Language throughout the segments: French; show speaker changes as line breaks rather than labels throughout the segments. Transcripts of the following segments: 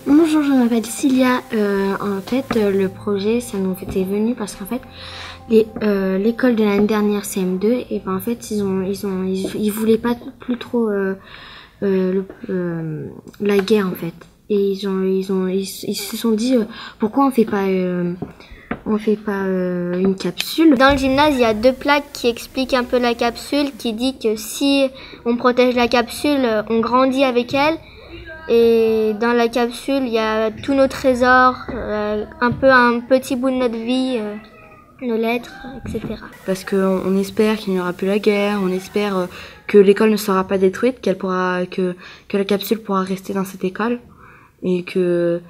Bonjour, je m'appelle Cilia. En fait, le projet, ça nous était venu parce qu'en fait, l'école de l'année dernière, CM2, et ben en fait, ils voulaient pas plus trop la guerre en fait. Et ils se sont dit pourquoi on fait pas une capsule.
Dans le gymnase, il y a 2 plaques qui expliquent un peu la capsule, qui dit que si on protège la capsule, on grandit avec elle. Et dans la capsule, il y a tous nos trésors, un peu un petit bout de notre vie, nos lettres, etc.
Parce qu'on espère qu'il n'y aura plus la guerre, on espère que l'école ne sera pas détruite, que la capsule pourra rester dans cette école et que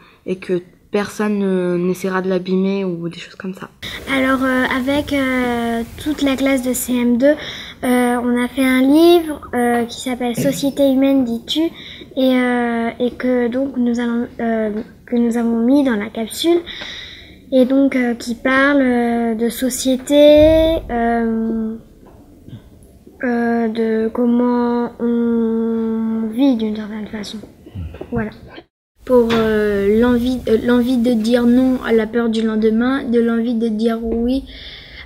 personne n'essaiera de l'abîmer ou des choses comme ça.
Alors avec toute la classe de CM2, on a fait un livre qui s'appelle Société humaine dis-tu et que donc que nous avons mis dans la capsule et donc qui parle de société, de comment on vit d'une certaine façon. Voilà.
Pour l'envie de dire non à la peur du lendemain, de l'envie de dire oui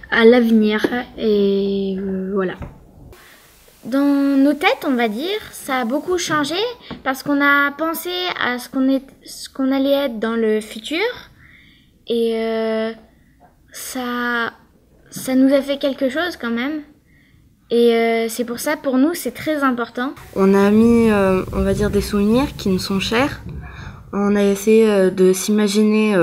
à l'avenir. Et voilà.
Dans nos têtes, on va dire, ça a beaucoup changé parce qu'on a pensé à ce qu'on allait être dans le futur. Et ça nous a fait quelque chose quand même. Et c'est pour ça, pour nous, c'est très important.
On a mis, on va dire, des souvenirs qui nous sont chers. On a essayé de s'imaginer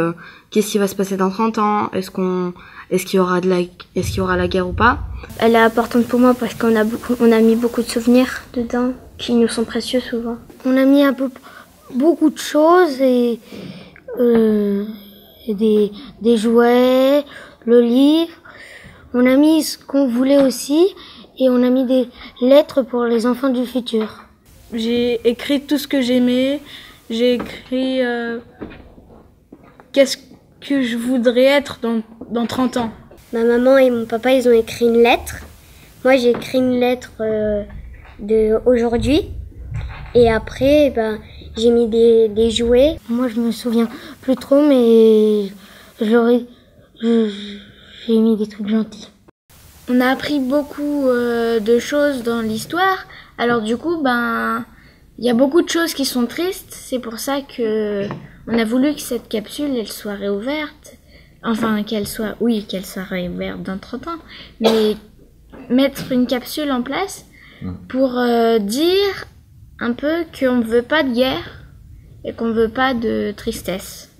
qu'est-ce qui va se passer dans 30 ans, est-ce qu'il y aura la guerre ou pas.
Elle est importante pour moi parce qu'on a mis beaucoup de souvenirs dedans qui nous sont précieux souvent.
On a mis beaucoup de choses et des jouets, le livre. On a mis ce qu'on voulait aussi et on a mis des lettres pour les enfants du futur.
J'ai écrit tout ce que j'aimais. J'ai écrit qu'est-ce que je voudrais être dans 30 ans.
Ma maman et mon papa, ils ont écrit une lettre. Moi, j'ai écrit une lettre de aujourd'hui. Et après, j'ai mis des jouets.
Moi, je me souviens plus trop, mais j'ai mis des trucs gentils.
On a appris beaucoup de choses dans l'histoire. Alors du coup, il y a beaucoup de choses qui sont tristes, c'est pour ça que on a voulu que cette capsule, elle soit réouverte. Enfin, qu'elle soit réouverte dans 30 ans. Mais mettre une capsule en place pour dire un peu qu'on ne veut pas de guerre et qu'on ne veut pas de tristesse.